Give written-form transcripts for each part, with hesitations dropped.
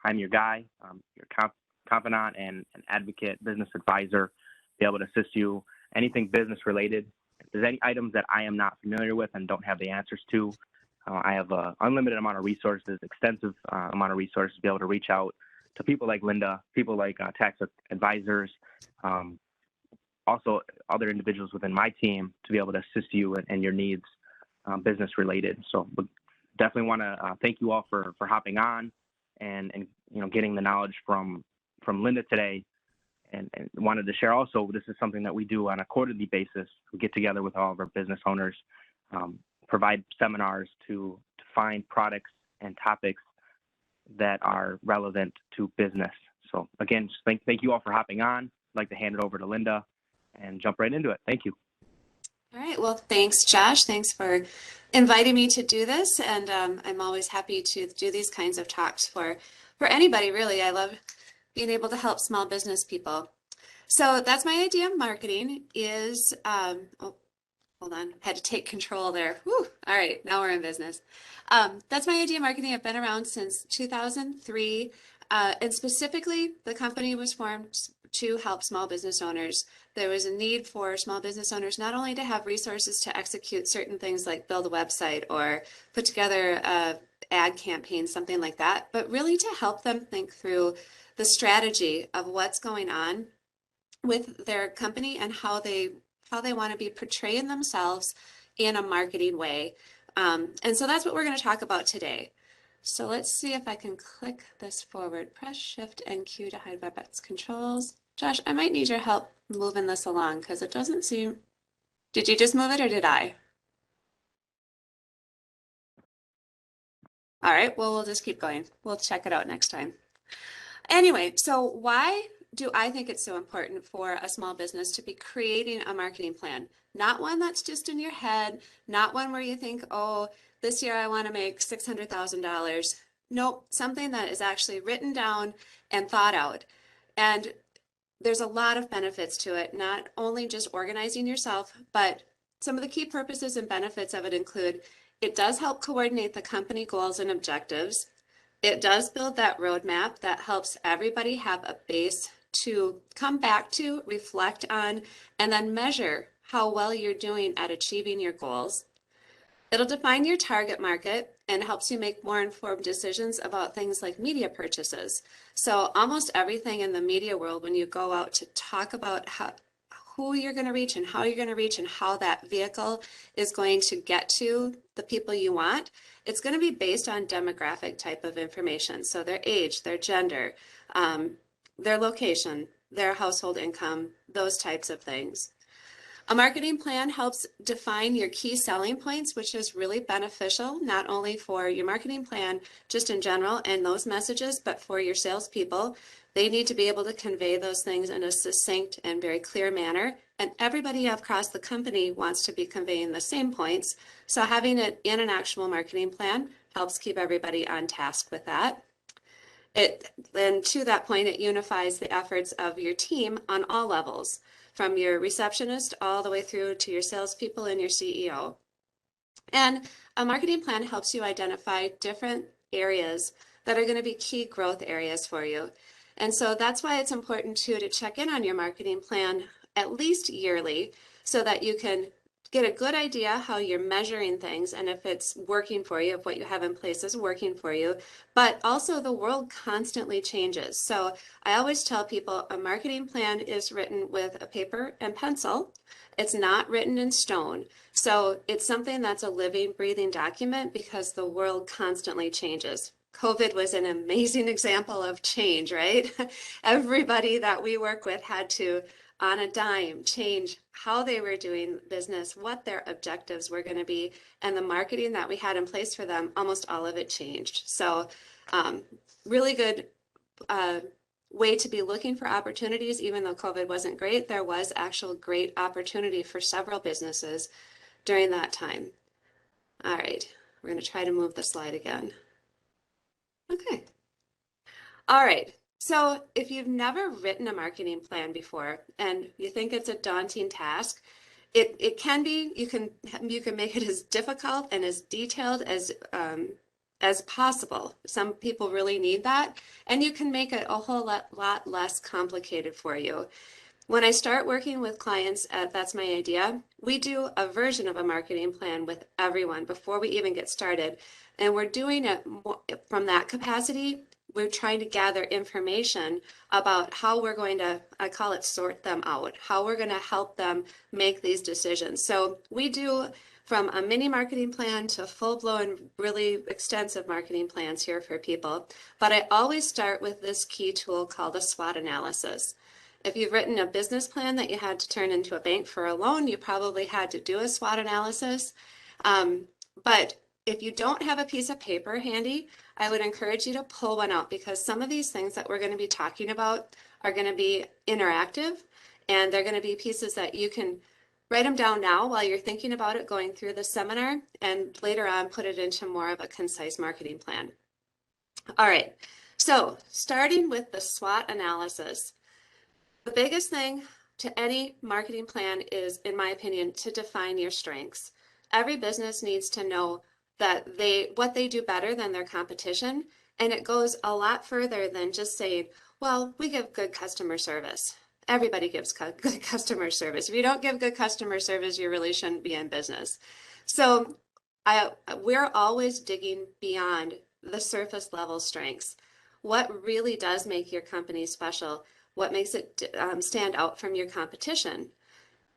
I'm your guy, your confidant and an advocate, business advisor, be able to assist you anything business related. If there's any items that I am not familiar with and don't have the answers to, I have an unlimited amount of resources, extensive amount of resources to be able to reach out to people like Linda, people like tax advisors, also other individuals within my team to be able to assist you and your needs business related. So definitely want to thank you all for hopping on and getting the knowledge from Linda today. And wanted to share also, this is something that we do on a quarterly basis. We get together with all of our business owners, provide seminars to find products and topics that are relevant to business. So again, just thank you all for hopping on. I'd like to hand it over to Linda and jump right into it. Thank you. All right. Well, thanks, Josh. Thanks for inviting me to do this. And I'm always happy to do these kinds of talks for anybody, really. I love being able to help small business people. So that's my idea of marketing is, oh, hold on, had to take control there. Whew. All right, now we're in business. That's my idea of marketing. I've been around since 2003. And specifically, the company was formed to help small business owners. There was a need for small business owners not only to have resources to execute certain things like build a website or put together a ad campaign, something like that, but really to help them think through the strategy of what's going on with their company and how they want to be portraying themselves in a marketing way. And so that's what we're going to talk about today. So let's see if I can click this forward. Press Shift and Q to hide WebEx controls. Josh, I might need your help moving this along because it doesn't seem... Did you just move it or did I? All right, well, we'll just keep going. We'll check it out next time. Anyway, so why do I think it's so important for a small business to be creating a marketing plan? Not one that's just in your head, not one where you think, oh, this year I want to make $600,000. Nope, something that is actually written down and thought out. And there's a lot of benefits to it, not only just organizing yourself, but some of the key purposes and benefits of it include it does help coordinate the company goals and objectives. It does build that roadmap that helps everybody have a base to come back to, reflect on, and then measure how well you're doing at achieving your goals. It'll define your target market and helps you make more informed decisions about things like media purchases. So almost everything in the media world, when you go out to talk about who you're going to reach and how you're going to reach and how that vehicle is going to get to the people you want, it's going to be based on demographic type of information. So their age, their gender, their location, their household income, those types of things. A marketing plan helps define your key selling points, which is really beneficial, not only for your marketing plan just in general and those messages, but for your salespeople. They need to be able to convey those things in a succinct and very clear manner. And everybody across the company wants to be conveying the same points. So having it in an actual marketing plan helps keep everybody on task with that. And to that point, it unifies the efforts of your team on all levels, from your receptionist all the way through to your salespeople and your CEO. And a marketing plan helps you identify different areas that are going to be key growth areas for you. And so that's why it's important too to check in on your marketing plan at least yearly so that you can get a good idea how you're measuring things and if it's working for you, if what you have in place is working for you. But also the world constantly changes. So I always tell people a marketing plan is written with a paper and pencil. It's not written in stone. So it's something that's a living, breathing document because the world constantly changes. COVID was an amazing example of change, right? Everybody that we work with had to, on a dime, change how they were doing business, what their objectives were going to be, and the marketing that we had in place for them, almost all of it changed. So really good way to be looking for opportunities. Even though COVID wasn't great, there was actual great opportunity for several businesses during that time. All right, we're going to try to move the slide again. Okay. All right. So if you've never written a marketing plan before and you think it's a daunting task, it can be. You can make it as difficult and as detailed as as possible. Some people really need that, and you can make it a whole lot less complicated for you. When I start working with clients at That's My Idea, we do a version of a marketing plan with everyone before we even get started. And we're doing it from that capacity. We're trying to gather information about how we're going to, I call it sort them out, how we're going to help them make these decisions. So we do from a mini marketing plan to full-blown, really extensive marketing plans here for people. But I always start with this key tool called a SWOT analysis. If you've written a business plan that you had to turn into a bank for a loan, you probably had to do a SWOT analysis. But if you don't have a piece of paper handy, I would encourage you to pull one out, because some of these things that we're going to be talking about are going to be interactive, and they're going to be pieces that you can write them down now while you're thinking about it going through the seminar, and later on put it into more of a concise marketing plan. All right, so starting with the SWOT analysis. The biggest thing to any marketing plan is, in my opinion, to define your strengths. Every business needs to know that what they do better than their competition, and it goes a lot further than just saying, well, we give good customer service. Everybody gives good customer service. If you don't give good customer service, you really shouldn't be in business. So we're always digging beyond the surface level strengths. What really does make your company special? What makes it stand out from your competition?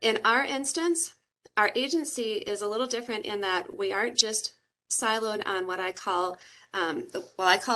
In our instance, our agency is a little different in that we aren't just siloed on what I call,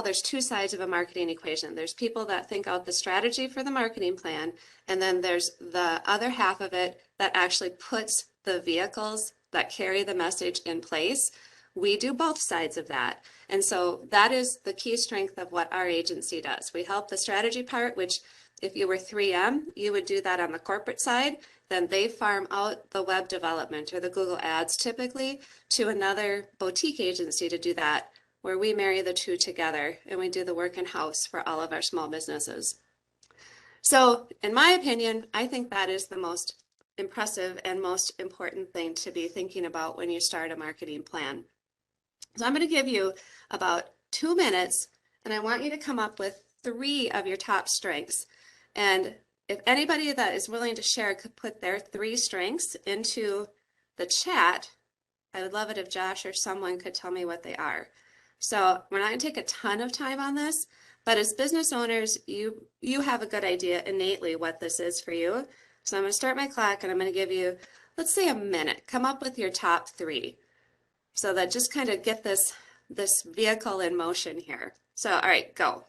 there's two sides of a marketing equation. There's people that think out the strategy for the marketing plan, and then there's the other half of it that actually puts the vehicles that carry the message in place. We do both sides of that. And so that is the key strength of what our agency does. We help the strategy part, which if you were 3M, you would do that on the corporate side. Then they farm out the web development or the Google Ads typically to another boutique agency to do that, where we marry the two together and we do the work in-house for all of our small businesses. So in my opinion, I think that is the most impressive and most important thing to be thinking about when you start a marketing plan. So I'm going to give you about 2 minutes, and I want you to come up with 3 of your top strengths. And if anybody that is willing to share could put their 3 strengths into the chat, I would love it if Josh or someone could tell me what they are. So we're not going to take a ton of time on this, but as business owners, you have a good idea innately what this is for you. So I'm going to start my clock, and I'm going to give you, let's say, a minute. Come up with your top 3. So that just kind of get this vehicle in motion here. So, all right, go.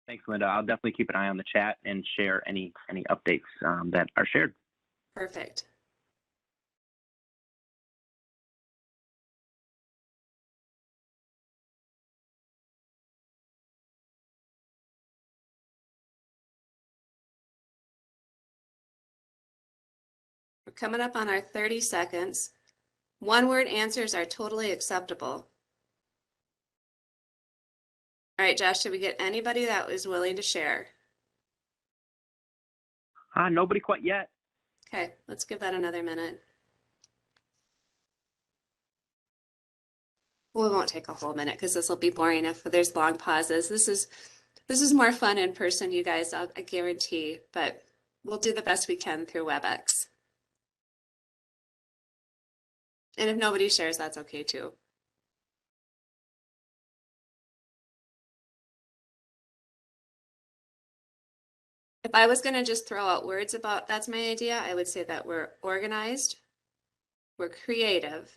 Thanks, Linda. I'll definitely keep an eye on the chat and share any updates that are shared. Perfect. We're coming up on our 30 seconds. One-word answers are totally acceptable. All right, Josh, did we get anybody that was willing to share? Nobody quite yet. Okay, let's give that another minute. Well, we won't take a whole minute because this will be boring if there's long pauses. This is more fun in person, you guys, I guarantee, but we'll do the best we can through WebEx. And if nobody shares, that's okay too. If I was going to just throw out words about That's My Idea, I would say that we're organized, we're creative,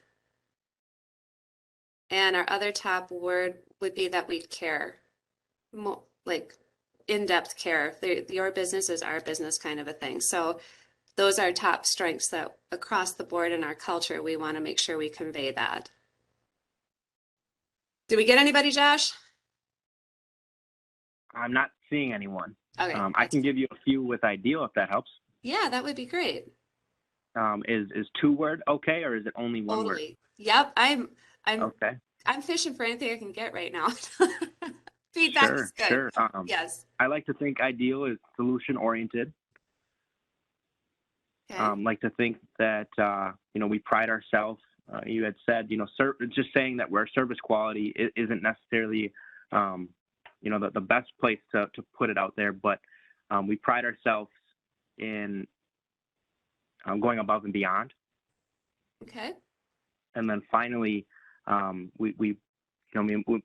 and our other top word would be that we care, like in-depth care. Your business is our business kind of a thing. So those are top strengths that across the board in our culture, we want to make sure we convey that. Did we get anybody, Josh? I'm not seeing anyone. Okay. I can give you a few with Ideal if that helps. Yeah, that would be great. Is 2-word okay, or is it only 1 word? Totally. Yep. Okay. I'm fishing for anything I can get right now. Feedback is good. Sure. Yes. I like to think Ideal is solution oriented. Okay. Like to think that we pride ourselves you had said, just saying that we're service quality isn't necessarily, the best place to put it out there, but we pride ourselves in going above and beyond. Okay. And then finally, we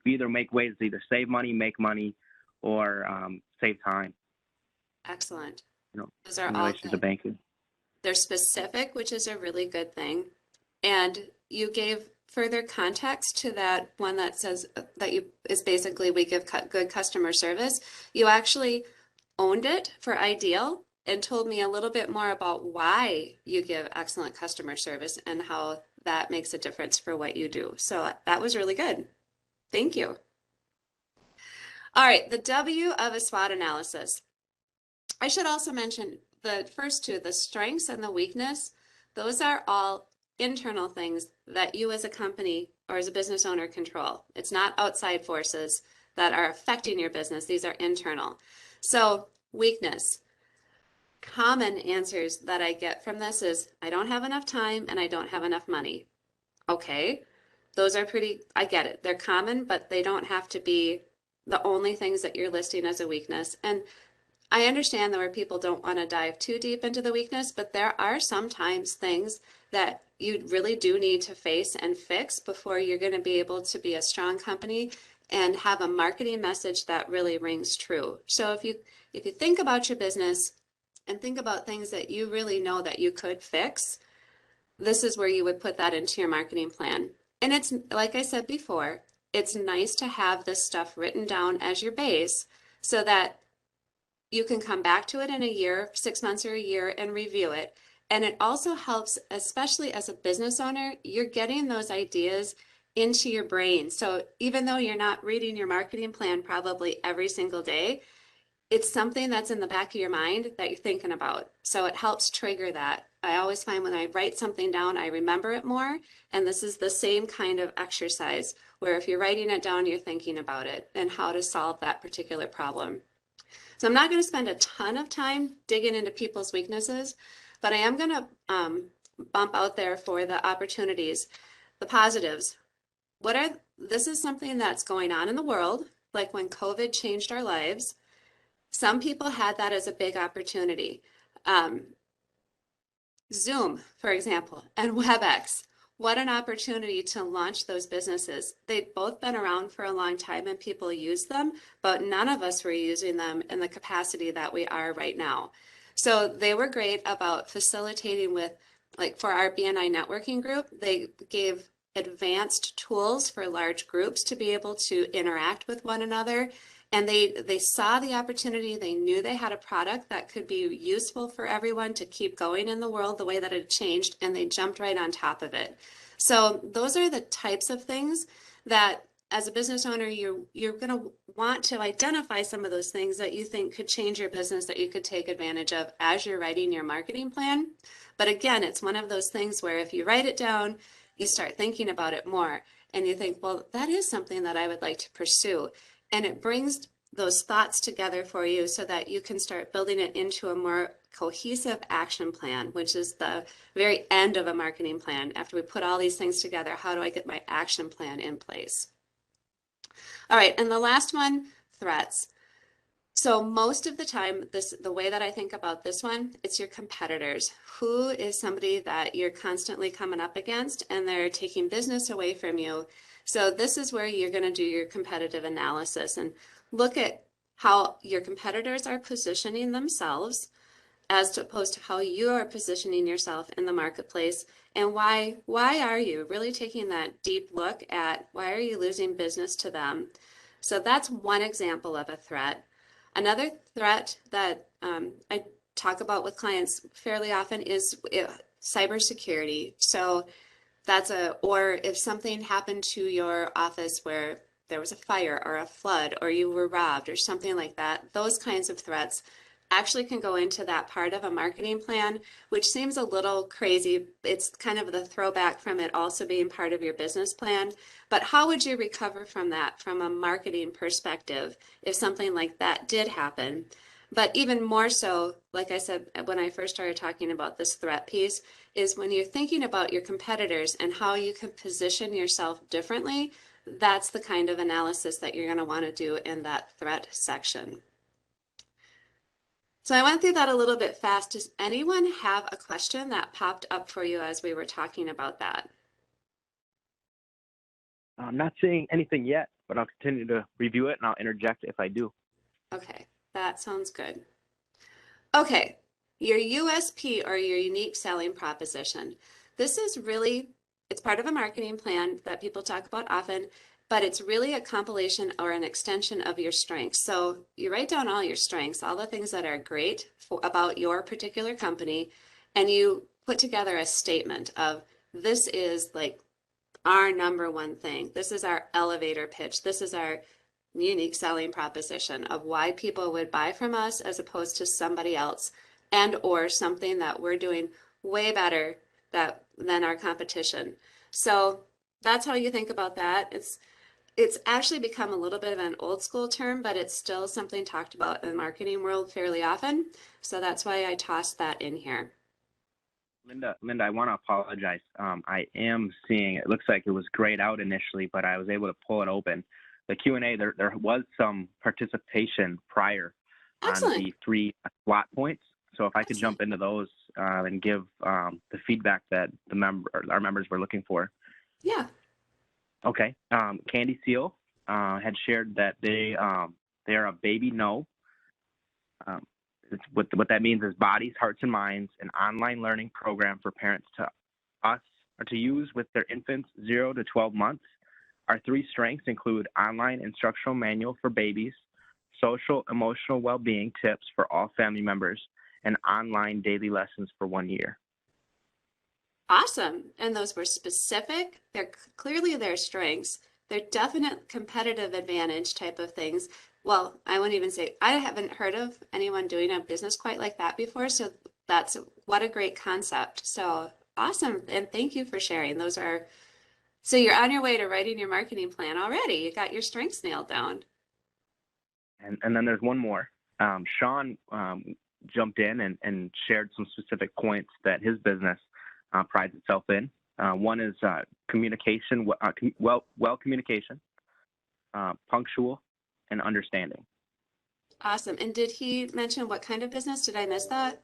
either make ways to either save money, make money, or save time. Excellent. Those in are all relation to good. banking. They're specific, which is a really good thing. And you gave further context to that one that says that is basically we give good customer service. You actually owned it for Ideal and told me a little bit more about why you give excellent customer service and how that makes a difference for what you do. So that was really good. Thank you. All right, the W of a SWOT analysis. I should also mention the first two, the strengths and the weakness. Those are all internal things that you as a company or as a business owner control. It's not outside forces that are affecting your business. These are internal. So weakness. Common answers that I get from this is, I don't have enough time and I don't have enough money. Okay, those are I get it. They're common, but they don't have to be the only things that you're listing as a weakness. And I understand that where people don't want to dive too deep into the weakness, but there are sometimes things that you really do need to face and fix before you're going to be able to be a strong company and have a marketing message that really rings true. So if you think about your business and think about things that you really know that you could fix, this is where you would put that into your marketing plan. And it's, like I said before, it's nice to have this stuff written down as your base so that you can come back to it in a year, 6 months or a year, and review it. And it also helps, especially as a business owner, you're getting those ideas into your brain. So even though you're not reading your marketing plan probably every single day, it's something that's in the back of your mind that you're thinking about. So it helps trigger that. I always find when I write something down, I remember it more. And this is the same kind of exercise where if you're writing it down, you're thinking about it and how to solve that particular problem. So I'm not going to spend a ton of time digging into people's weaknesses, but I am going to bump out there for the opportunities, the positives. This is something that's going on in the world, like when COVID changed our lives. Some people had that as a big opportunity. Zoom, for example, and WebEx. What an opportunity to launch those businesses. They've both been around for a long time and people use them, but none of us were using them in the capacity that we are right now. So they were great about facilitating with, like for our BNI networking group, they gave advanced tools for large groups to be able to interact with one another. And they saw the opportunity. They knew they had a product that could be useful for everyone to keep going in the world the way that it changed, and they jumped right on top of it. So those are the types of things that as a business owner, you're going to want to identify some of those things that you think could change your business that you could take advantage of as you're writing your marketing plan. But again, it's one of those things where if you write it down, you start thinking about it more and you think, well, that is something that I would like to pursue. And it brings those thoughts together for you so that you can start building it into a more cohesive action plan, which is the very end of a marketing plan. After we put all these things together, how do I get my action plan in place? All right, and the last one, threats. So most of the time, the way that I think about this one, it's your competitors. Who is somebody that you're constantly coming up against and they're taking business away from you? So this is where you're going to do your competitive analysis and look at how your competitors are positioning themselves as opposed to how you are positioning yourself in the marketplace, and why are you really taking that deep look at why are you losing business to them? So that's one example of a threat. Another threat that I talk about with clients fairly often is cybersecurity. So or if something happened to your office where there was a fire or a flood or you were robbed or something like that, those kinds of threats actually can go into that part of a marketing plan, which seems a little crazy. It's kind of the throwback from it also being part of your business plan. But how would you recover from that from a marketing perspective if something like that did happen? But even more so, like I said, when I first started talking about this threat piece, is when you're thinking about your competitors and how you can position yourself differently, that's the kind of analysis that you're going to want to do in that threat section. So I went through that a little bit fast. Does anyone have a question that popped up for you as we were talking about that? I'm not seeing anything yet, but I'll continue to review it and I'll interject if I do. Okay, that sounds good. Okay, your USP or your unique selling proposition. This is really, it's part of a marketing plan that people talk about often, but it's really a compilation or an extension of your strengths. So you write down all your strengths, all the things that are great about your particular company, and you put together a statement of this is like our number one thing. This is our elevator pitch. This is our unique selling proposition of why people would buy from us as opposed to somebody else, and or something that we're doing way better than our competition. So that's how you think about that. It's actually become a little bit of an old school term, but it's still something talked about in the marketing world fairly often. So that's why I tossed that in here. Linda, I want to apologize. I am seeing, it looks like it was grayed out initially, but I was able to pull it open. The Q&A, there was some participation prior on Excellent. the 3 slot points. So if I could Excellent. jump into those and give the feedback that our members were looking for. Yeah. Okay. Candy Seal had shared that they are a baby no. What that means is Bodies, Hearts, and Minds, an online learning program for parents to us or to use with their infants 0 to 12 months. Our 3 strengths include online instructional manual for babies, social emotional well-being tips for all family members, and online daily lessons for 1 year. Awesome. And those were specific. They're clearly their strengths. They're definite competitive advantage type of things. Well, I wouldn't even say I haven't heard of anyone doing a business quite like that before. So that's what a great concept. So awesome. And thank you for sharing. Those are, so you're on your way to writing your marketing plan already. You got your strengths nailed down. And then there's one more. Sean jumped in and shared some specific points that his business prides itself in. One is communication, well communication, punctual, and understanding. Awesome. And did he mention what kind of business? Did I miss that?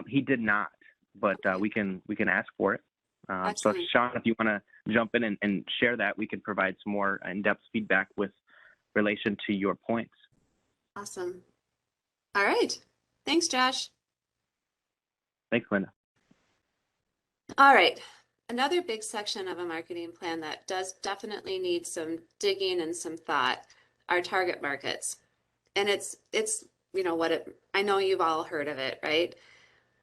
He did not, but we can ask for it. So Excellent. Sean, if you want to jump in and share that, we can provide some more in-depth feedback with relation to your points. Awesome. All right. Thanks, Josh. Thanks, Linda. All right. Another big section of a marketing plan that does definitely need some digging and some thought are target markets. And it's you know what it, I know you've all heard of it, right?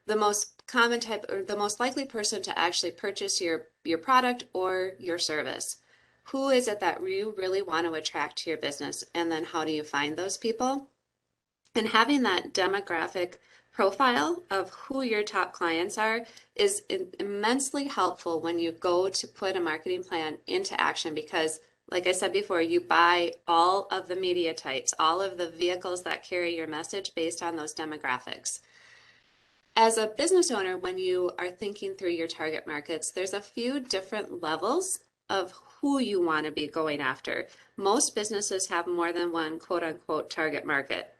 The most common type or the most likely person to actually purchase your product or your service. Who is it that you really want to attract to your business? And then how do you find those people? And having that demographic profile of who your top clients are is immensely helpful when you go to put a marketing plan into action because, like I said before, you buy all of the media types, all of the vehicles that carry your message based on those demographics. As a business owner, when you are thinking through your target markets, there's a few different levels of who you want to be going after. Most businesses have more than one quote unquote target market.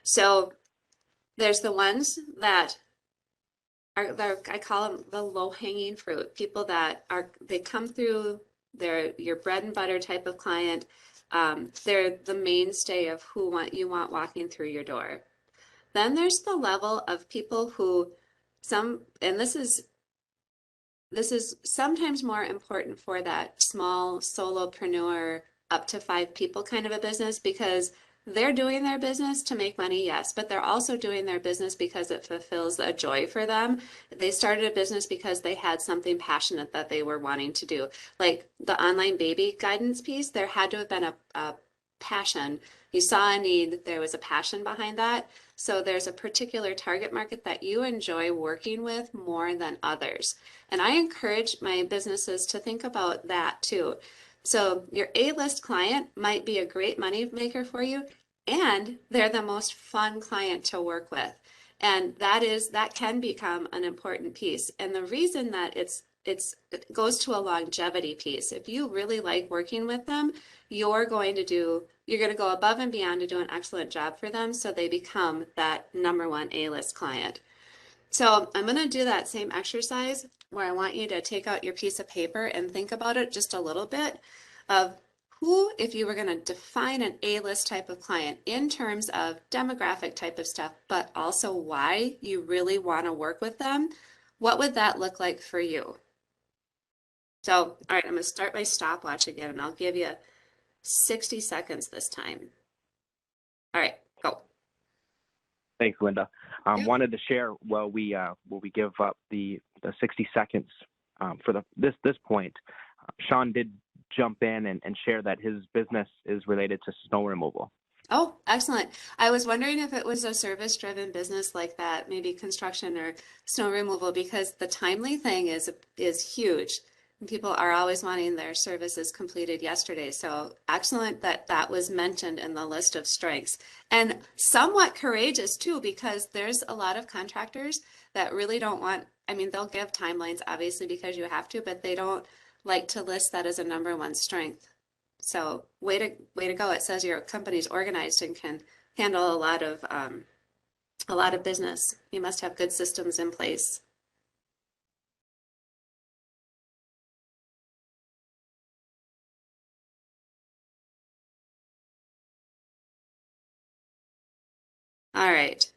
So there's the ones that are, I call them the low-hanging fruit, people that are, they come through, they're your bread and butter type of client. They're the mainstay of who you want walking through your door. Then there's the level of people who and this is sometimes more important for that small solopreneur up to 5 people kind of a business because they're doing their business to make money, yes, but they're also doing their business because it fulfills a joy for them. They started a business because they had something passionate that they were wanting to do. Like the online baby guidance piece, there had to have been a passion. You saw a need, there was a passion behind that. So there's a particular target market that you enjoy working with more than others. And I encourage my businesses to think about that too. So your A-list client might be a great money maker for you, and they're the most fun client to work with. And that can become an important piece. And the reason that it goes to a longevity piece. If you really like working with them, you're going to go above and beyond to do an excellent job for them so they become that number one A-list client. So I'm going to do that same exercise where I want you to take out your piece of paper and think about it just a little bit of who, if you were going to define an A-list type of client in terms of demographic type of stuff, but also why you really want to work with them, what would that look like for you? So, all right, I'm going to start my stopwatch again, and I'll give you 60 seconds this time. All right, go. Thanks, Linda. Yep. Wanted to share while we give up the 60 seconds for this point. Sean did jump in and share that his business is related to snow removal. Oh, excellent. I was wondering if it was a service-driven business like that, maybe construction or snow removal, because the timely thing is huge. And people are always wanting their services completed yesterday. So excellent that that was mentioned in the list of strengths. And somewhat courageous too, because there's a lot of contractors that really don't want, I mean, they'll give timelines obviously because you have to, but they don't like to list that as a number one strength. So way to go. It says your company's organized and can handle a lot of business. You must have good systems in place. All right.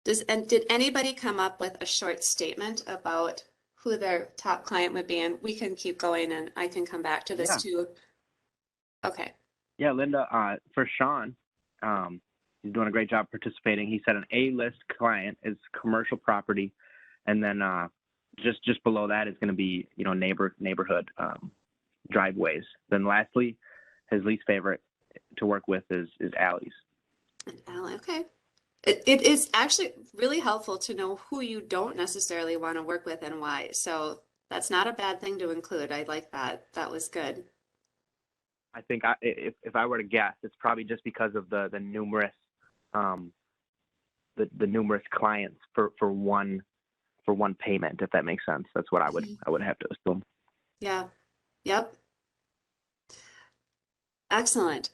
Did anybody come up with a short statement about who their top client would be? And we can keep going and I can come back to this Yeah. too. Okay. Yeah, Linda, for Sean, he's doing a great job participating. He said an A-list client is commercial property, and then just below that is going to be neighborhood driveways. Then lastly, his least favorite to work with is alleys. And Alan, okay. It is actually really helpful to know who you don't necessarily want to work with and why. So that's not a bad thing to include. I like that. That was good. I think if I were to guess, it's probably just because of the numerous um, the numerous clients for one payment, if that makes sense. That's what I would have to assume. Yeah. Yep. Excellent.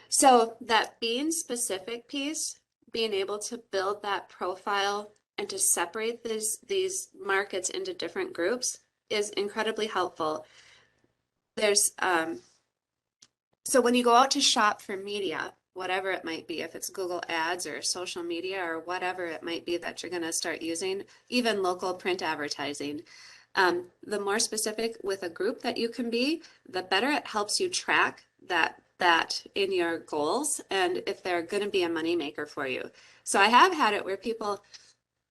So that being specific piece, being able to build that profile and to separate these markets into different groups is incredibly helpful. There's so when you go out to shop for media, whatever it might be, if it's Google Ads or social media or whatever it might be that you're going to start using, even local print advertising, the more specific with a group that you can be, the better it helps you track that in your goals and if they're going to be a moneymaker for you. So I have had it where people,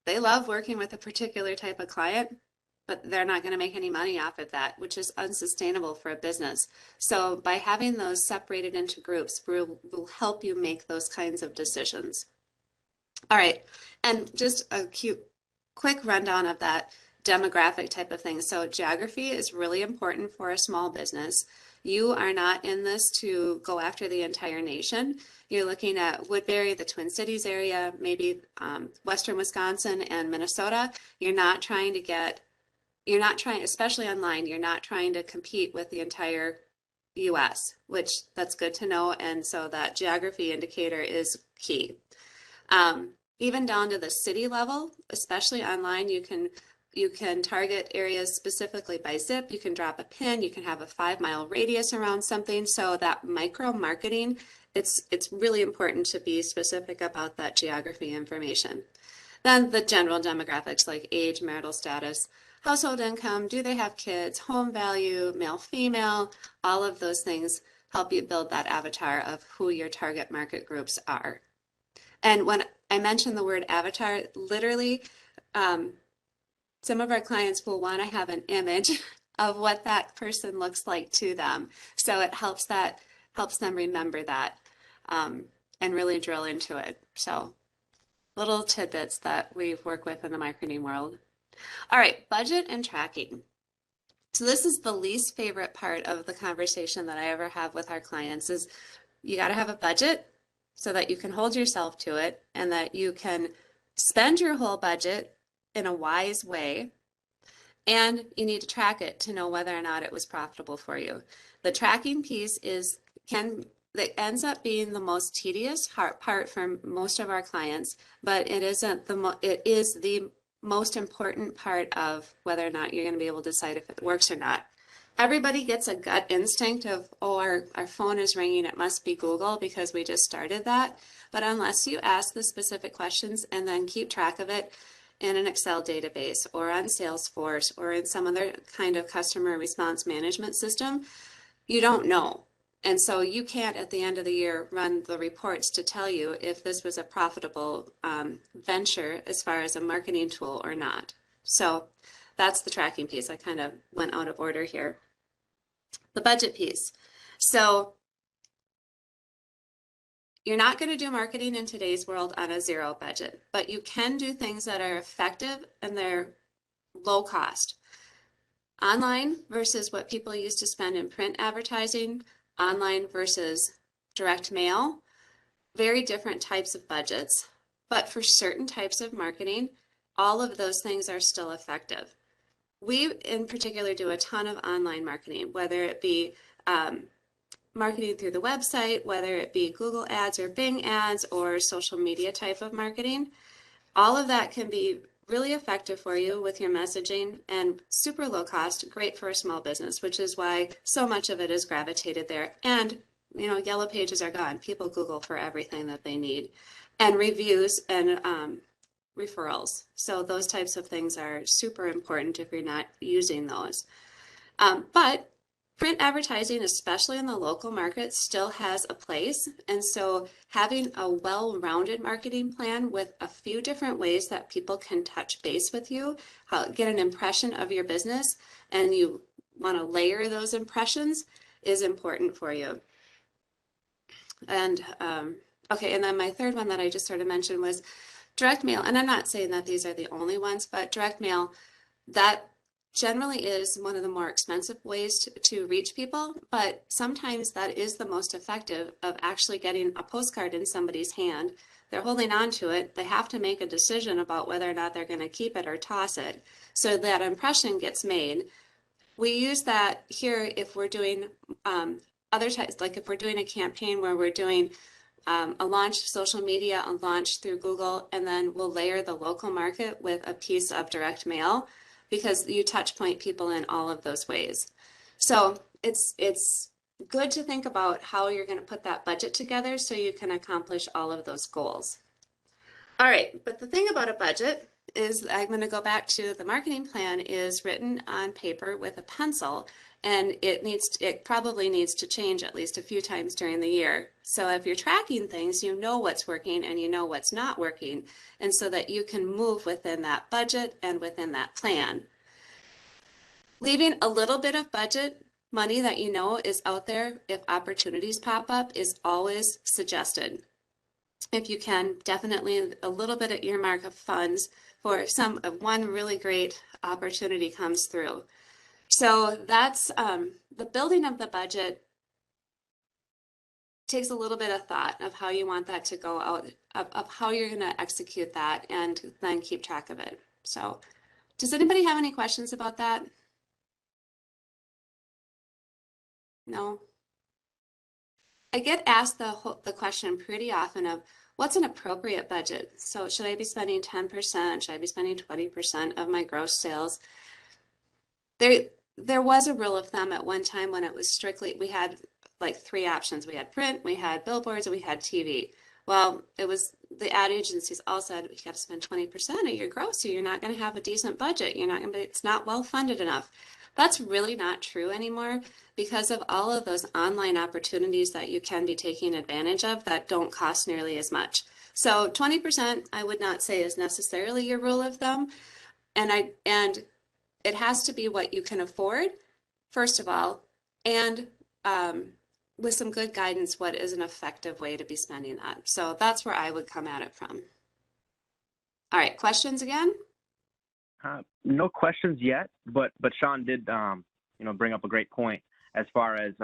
they love working with a particular type of client, but they're not going to make any money off of that, which is unsustainable for a business. So by having those separated into groups will help you make those kinds of decisions. All right, and just a quick rundown of that demographic type of thing. So geography is really important for a small business. You are not in this to go after the entire nation. You're looking at Woodbury, the Twin Cities area, maybe Western Wisconsin and Minnesota. You're not trying, especially online, you're not trying to compete with the entire US, which that's good to know. And so that geography indicator is key. Even down to the city level, especially online, you can target areas specifically by zip. You can drop a pin. You can have a 5-mile radius around something. So that micro marketing, it's really important to be specific about that geography information. Then the general demographics like age, marital status, household income, do they have kids, home value, male, female, all of those things help you build that avatar of who your target market groups are. And when I mention the word avatar, literally, some of our clients will want to have an image of what that person looks like to them. So it helps them remember that and really drill into it. So little tidbits that we work with in the marketing world. All right, budget and tracking. So this is the least favorite part of the conversation that I ever have with our clients is you got to have a budget so that you can hold yourself to it and that you can spend your whole budget in a wise way. And you need to track it to know whether or not it was profitable for you. The tracking piece that ends up being the most tedious part for most of our clients, but it isn't it is the most important part of whether or not you're going to be able to decide if it works or not. Everybody gets a gut instinct of, oh, our phone is ringing, it must be Google because we just started that. But unless you ask the specific questions and then keep track of it in an Excel database or on Salesforce or in some other kind of customer response management system, you don't know. And so you can't at the end of the year run the reports to tell you if this was a profitable venture as far as a marketing tool or not. So that's the tracking piece. I kind of went out of order here. The budget piece. So you're not going to do marketing in today's world on a zero budget, but you can do things that are effective and they're low cost. Online versus what people used to spend in print advertising, online versus direct mail, very different types of budgets. But for certain types of marketing, all of those things are still effective. We, in particular, do a ton of online marketing, whether it be marketing through the website, whether it be Google ads or Bing ads or social media type of marketing. All of that can be really effective for you with your messaging and super low cost, great for a small business, which is why so much of it is gravitated there. And, you know, yellow pages are gone. People Google for everything that they need. And reviews and referrals. So those types of things are super important if you're not using those. But print advertising, especially in the local market, still has a place. And so having a well-rounded marketing plan with a few different ways that people can touch base with you, get an impression of your business, and you want to layer those impressions is important for you. And okay, and then my third one that I just sort of mentioned was direct mail. And I'm not saying that these are the only ones, but direct mail, that generally is one of the more expensive ways to reach people, but sometimes that is the most effective of actually getting a postcard in somebody's hand. They're holding on to it. They have to make a decision about whether or not they're going to keep it or toss it. So that impression gets made. We use that here if we're doing other types, like if we're doing a campaign where we're doing a launch social media, a launch through Google, and then we'll layer the local market with a piece of direct mail because you touch point people in all of those ways. So it's good to think about how you're going to put that budget together so you can accomplish all of those goals. All right, but the thing about a budget is I'm going to go back to the marketing plan is written on paper with a pencil, and it probably needs to change at least a few times during the year. So if you're tracking things, you know what's working and you know what's not working, and so that you can move within that budget and within that plan. Leaving a little bit of budget money that you know is out there if opportunities pop up is always suggested. If you can, definitely a little bit of earmark of funds for one really great opportunity comes through. So that's the building of the budget takes a little bit of thought of how you want that to go out, of how you're going to execute that and then keep track of it. So does anybody have any questions about that? No? I get asked the question pretty often of what's an appropriate budget? So should I be spending 10%? Should I be spending 20% of my gross sales? There was a rule of thumb at one time when it was strictly, we had like three options. We had print, we had billboards, and we had TV. Well, it was the ad agencies all said you got to spend 20% of your gross, or you're not going to have a decent budget. You're not going to, it's not well funded enough. That's really not true anymore because of all of those online opportunities that you can be taking advantage of that don't cost nearly as much. So 20% I would not say is necessarily your rule of thumb, and it has to be what you can afford, first of all, and with some good guidance, what is an effective way to be spending that. So that's where I would come at it from. All right, questions again? No questions yet, but Sean did bring up a great point as far as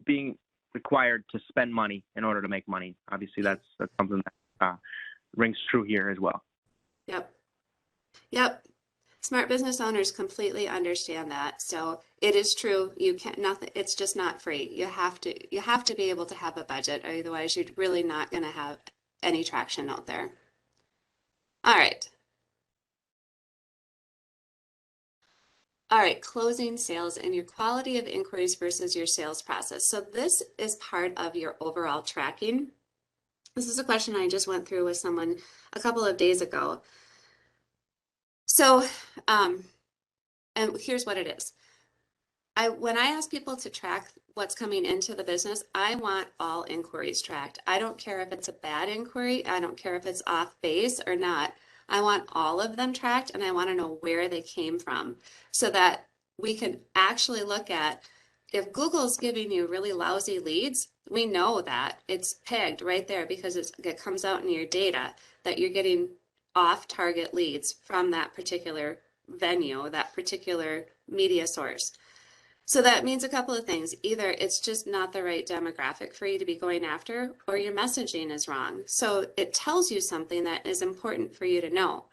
being required to spend money in order to make money. Obviously, that's something that rings true here as well. Yep. Yep. Smart business owners completely understand that. So it is true. You can't nothing. It's just not free. You have to be able to have a budget, or otherwise you're really not going to have any traction out there. All right. All right, closing sales and your quality of inquiries versus your sales process. So this is part of your overall tracking. This is a question I just went through with someone a couple of days ago. So, and here's what it is. When I ask people to track what's coming into the business, I want all inquiries tracked. I don't care if it's a bad inquiry. I don't care if it's off base or not. I want all of them tracked, and I want to know where they came from so that we can actually look at if Google's giving you really lousy leads, we know that it's pegged right there because it comes out in your data that you're getting off target leads from that particular venue, that particular media source. So that means a couple of things. Either it's just not the right demographic for you to be going after, or your messaging is wrong. So it tells you something that is important for you to know.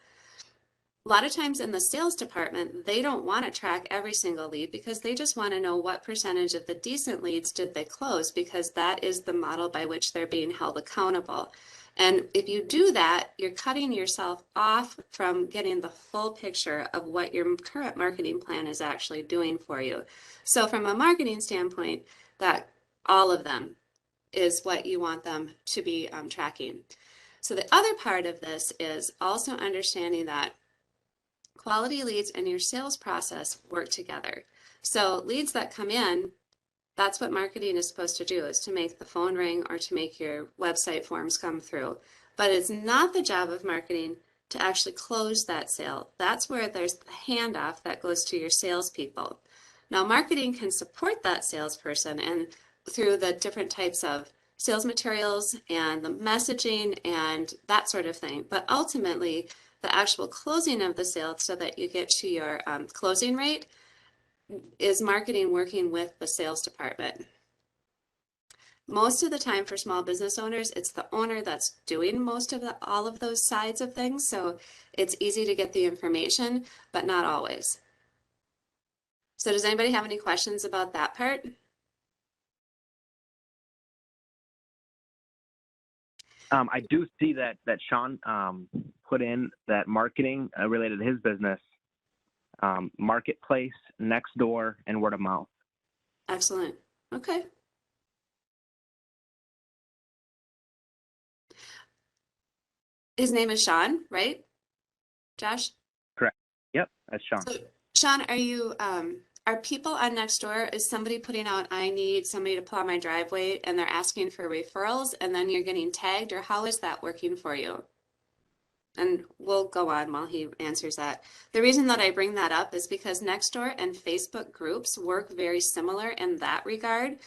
A lot of times in the sales department, they don't want to track every single lead because they just want to know what percentage of the decent leads did they close, because that is the model by which they're being held accountable. And if you do that, you're cutting yourself off from getting the full picture of what your current marketing plan is actually doing for you. So from a marketing standpoint, that all of them is what you want them to be tracking. So the other part of this is also understanding that quality leads and your sales process work together. So leads that come in, that's what marketing is supposed to do, is to make the phone ring or to make your website forms come through. But it's not the job of marketing to actually close that sale. That's where there's the handoff that goes to your salespeople. Now, marketing can support that salesperson and through the different types of sales materials and the messaging and that sort of thing. But ultimately, the actual closing of the sale so that you get to your closing rate is marketing working with the sales department. Most of the time for small business owners, it's the owner that's doing most of all of those sides of things. So it's easy to get the information, but not always. So does anybody have any questions about that part? I do see that Sean put in that marketing related to his business, marketplace, Nextdoor, and word of mouth. Excellent. Okay. His name is Sean, right? Josh? Correct. Yep, that's Sean. So, Sean, are people on Nextdoor, is somebody putting out, I need somebody to plow my driveway, and they're asking for referrals, and then you're getting tagged, or how is that working for you? And we'll go on while he answers that. The reason that I bring that up is because Nextdoor and Facebook groups work very similar in that regard.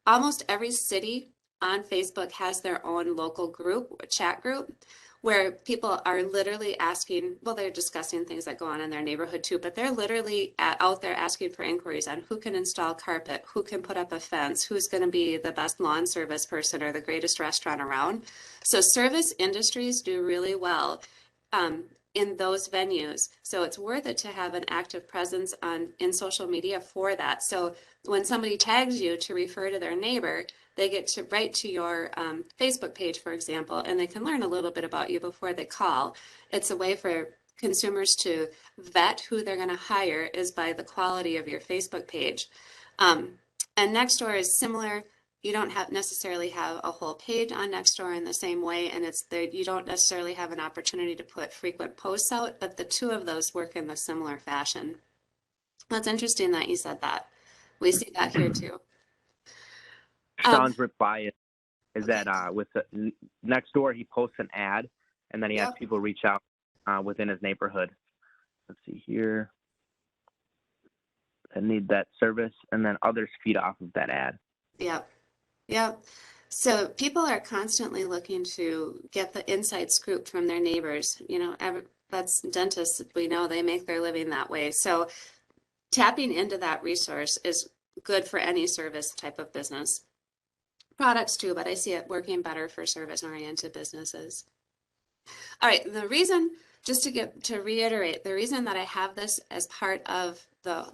Almost every city on Facebook has their own local group, chat group, where people are literally asking, well, they're discussing things that go on in their neighborhood too, but they're literally out there asking for inquiries on who can install carpet, who can put up a fence, who's going to be the best lawn service person or the greatest restaurant around. So service industries do really well in those venues. So it's worth it to have an active presence in social media for that. So when somebody tags you to refer to their neighbor, they get to write to your Facebook page, for example, and they can learn a little bit about you before they call. It's a way for consumers to vet who they're going to hire is by the quality of your Facebook page. And Nextdoor is similar. You don't necessarily have a whole page on Nextdoor in the same way, and you don't necessarily have an opportunity to put frequent posts out, but the two of those work in a similar fashion. That's interesting that you said that. We see that here too. Sean's reply is that with the Nextdoor, he posts an ad, and then he has people reach out within his neighborhood. Let's see here. I need that service, and then others feed off of that ad. Yep. Yep. So people are constantly looking to get the inside scoop from their neighbors. You know, that's dentists. We know they make their living that way. So tapping into that resource is good for any service type of business. products too, but I see it working better for service-oriented businesses. All right, the reason, just to reiterate, the reason that I have this as part of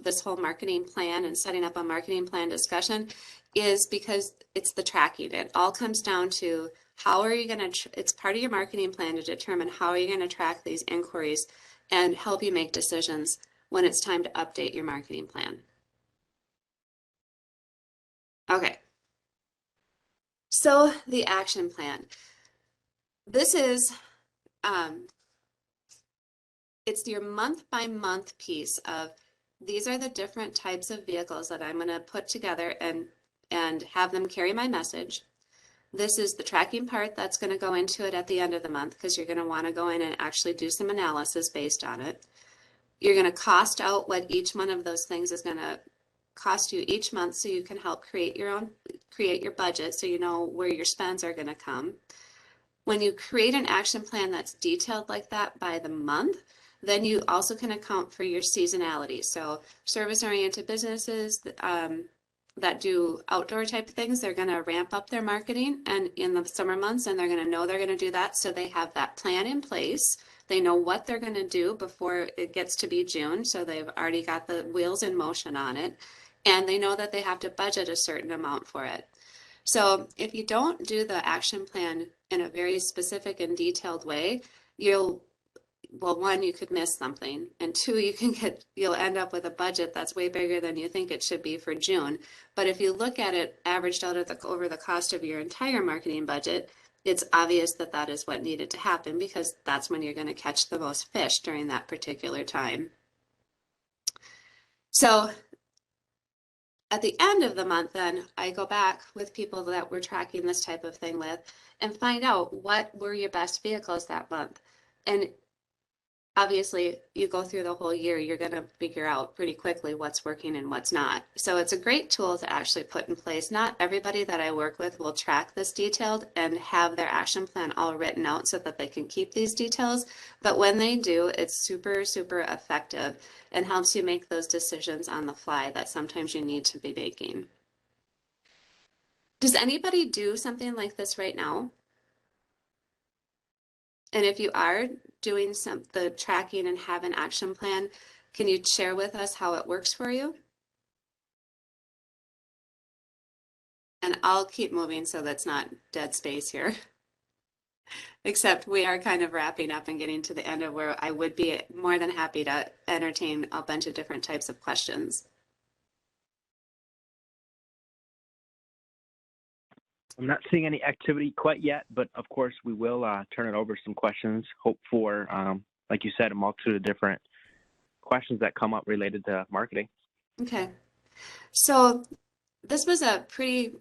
this whole marketing plan and setting up a marketing plan discussion is because it's the tracking. It all comes down to how are you going to, it's part of your marketing plan to determine how are you going to track these inquiries and help you make decisions when it's time to update your marketing plan. Okay. So the action plan. This is, it's your month by month piece of these are the different types of vehicles that I'm going to put together and have them carry my message. This is the tracking part that's going to go into it at the end of the month because you're going to want to go in and actually do some analysis based on it. You're going to cost out what each one of those things is going to cost you each month so you can help create your budget so you know where your spends are going to come. When you create an action plan that's detailed like that by the month, then you also can account for your seasonality. So service-oriented businesses that do outdoor type of things, they're going to ramp up their marketing and in the summer months, and they're going to know they're going to do that. So they have that plan in place. They know what they're going to do before it gets to be June. So they've already got the wheels in motion on it. And they know that they have to budget a certain amount for it. So if you don't do the action plan in a very specific and detailed way, well, one, you could miss something, and two, you'll end up with a budget that's way bigger than you think it should be for June. But if you look at it averaged out over the cost of your entire marketing budget, it's obvious that that is what needed to happen because that's when you're going to catch the most fish during that particular time. So at the end of the month, then I go back with people that we're tracking this type of thing with and find out what were your best vehicles that month. And obviously, you go through the whole year, you're going to figure out pretty quickly what's working and what's not. So it's a great tool to actually put in place. Not everybody that I work with will track this detailed and have their action plan all written out so that they can keep these details. But when they do, it's super, super effective and helps you make those decisions on the fly that sometimes you need to be making. Does anybody do something like this right now? And if you are doing the tracking and have an action plan, can you share with us how it works for you? And I'll keep moving so that's not dead space here. Except we are kind of wrapping up and getting to the end of where I would be more than happy to entertain a bunch of different types of questions. I'm not seeing any activity quite yet, but of course we will turn it over some questions. Hope for, like you said, a multitude of different questions that come up related to marketing. Okay. So this was a pretty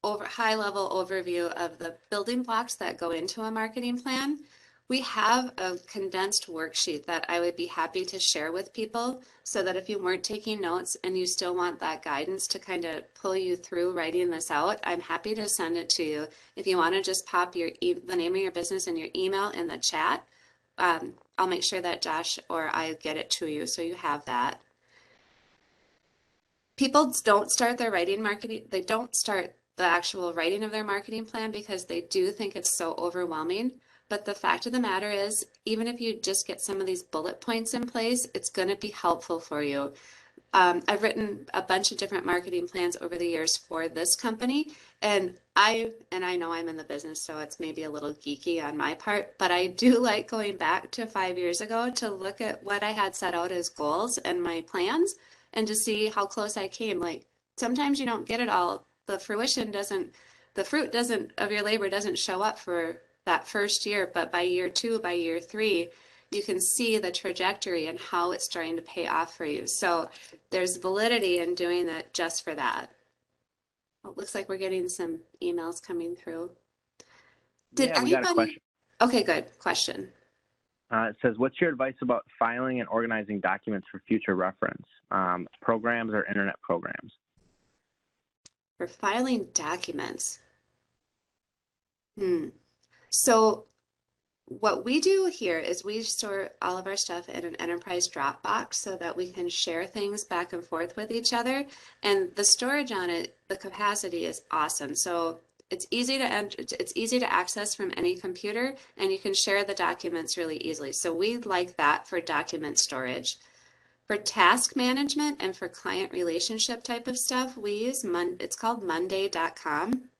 high level overview of the building blocks that go into a marketing plan. We have a condensed worksheet that I would be happy to share with people so that if you weren't taking notes and you still want that guidance to kind of pull you through writing this out, I'm happy to send it to you. If you want to just pop the name of your business and your email in the chat, I'll make sure that Josh or I get it to you so you have that. People don't start their writing marketing, they don't start the actual writing of their marketing plan because they do think it's so overwhelming. But the fact of the matter is, even if you just get some of these bullet points in place, it's going to be helpful for you. I've written a bunch of different marketing plans over the years for this company, and I know I'm in the business, so it's maybe a little geeky on my part, but I do like going back to 5 years ago to look at what I had set out as goals and my plans and to see how close I came. Like sometimes you don't get it all. The fruit of your labor doesn't show up for that first year, but by year 2, by year 3, you can see the trajectory and how it's starting to pay off for you. So there's validity in doing that just for that. It looks like we're getting some emails coming through. Did we got a question. Okay, good. Question. It says, what's your advice about filing and organizing documents for future reference, programs or internet programs? For filing documents. So what we do here is we store all of our stuff in an enterprise Dropbox so that we can share things back and forth with each other. And the storage on it, the capacity is awesome. So It's easy to enter, it's easy to access from any computer, and you can share the documents really easily. So we like that for document storage. For task management and for client relationship type of stuff, we use it's called monday.com.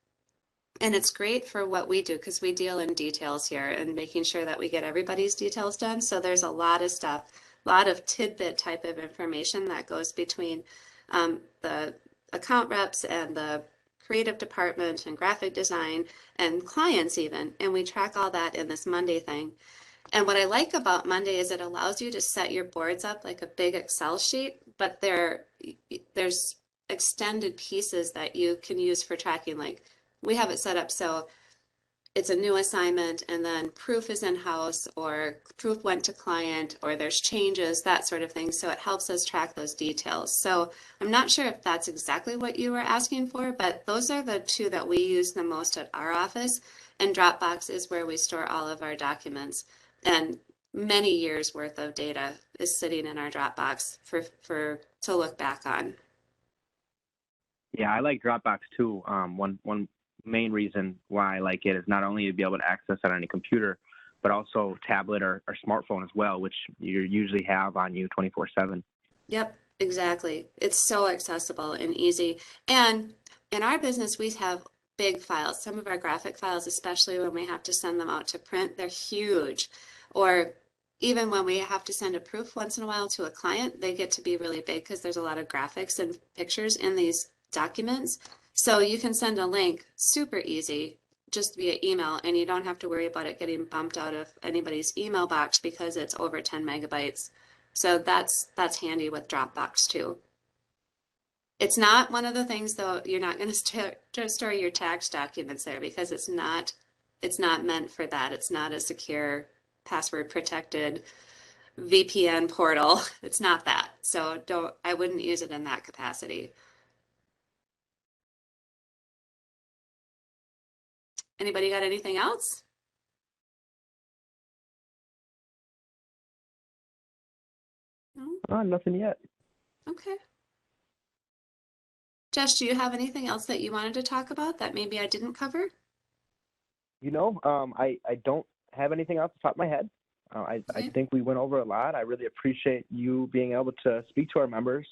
And it's great for what we do because we deal in details here and making sure that we get everybody's details done. So there's a lot of stuff, a lot of tidbit type of information that goes between the account reps and the creative department and graphic design and clients even. And we track all that in this Monday thing. And what I like about Monday is it allows you to set your boards up like a big Excel sheet, but there's extended pieces that you can use for tracking. Like we have it set up so it's a new assignment and then proof is in-house or proof went to client or there's changes, that sort of thing. So it helps us track those details. So I'm not sure if that's exactly what you were asking for, but those are the two that we use the most at our office. And Dropbox is where we store all of our documents. And many years worth of data is sitting in our Dropbox for to look back on. Yeah, I like Dropbox too. One main reason why I like it is not only to be able to access it on any computer, but also tablet or smartphone as well, which you usually have on you 24/7. Yep, exactly. It's so accessible and easy. And in our business, we have big files. Some of our graphic files, especially when we have to send them out to print, they're huge. Or even when we have to send a proof once in a while to a client, they get to be really big because there's a lot of graphics and pictures in these documents. So you can send a link super easy just via email, and you don't have to worry about it getting bumped out of anybody's email box because it's over 10 megabytes. So that's handy with Dropbox too. It's not one of the things though, you're not going to store your tax documents there because it's not meant for that. It's not a secure password protected VPN portal. It's not that. So I wouldn't use it in that capacity. Anybody got anything else? No? Nothing yet. Okay. Josh, do you have anything else that you wanted to talk about that maybe I didn't cover? I don't have anything off the top of my head. I think we went over a lot. I really appreciate you being able to speak to our members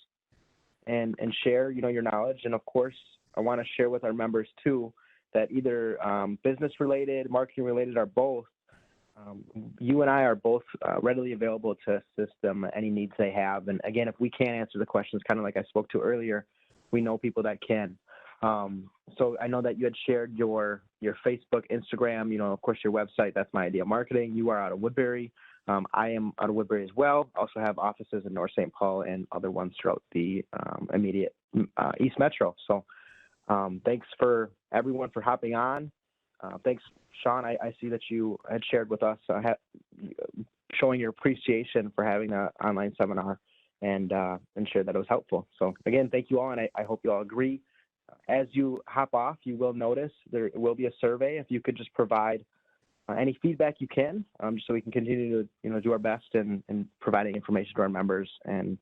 and share, your knowledge. And of course, I want to share with our members too that either business related, marketing related, or both, you and I are both readily available to assist them any needs they have. And again, if we can't answer the questions, kind of like I spoke to earlier, we know people that can. So I know that you had shared your Facebook, Instagram, of course, your website. That's My Idea Marketing. You are out of Woodbury. I am out of Woodbury as well. Also have offices in North St. Paul and other ones throughout the immediate East Metro. So thanks for everyone for hopping on. Thanks, Sean. I see that you had shared with us showing your appreciation for having an online seminar and shared that it was helpful. So again, thank you all, and I hope you all agree. As you hop off, you will notice there will be a survey. If you could just provide any feedback you can, just so we can continue to do our best in providing information to our members and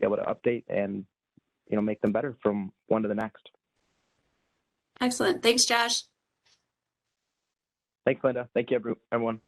be able to update and make them better from one to the next. Excellent. Thanks, Josh. Thanks, Linda. Thank you, everyone.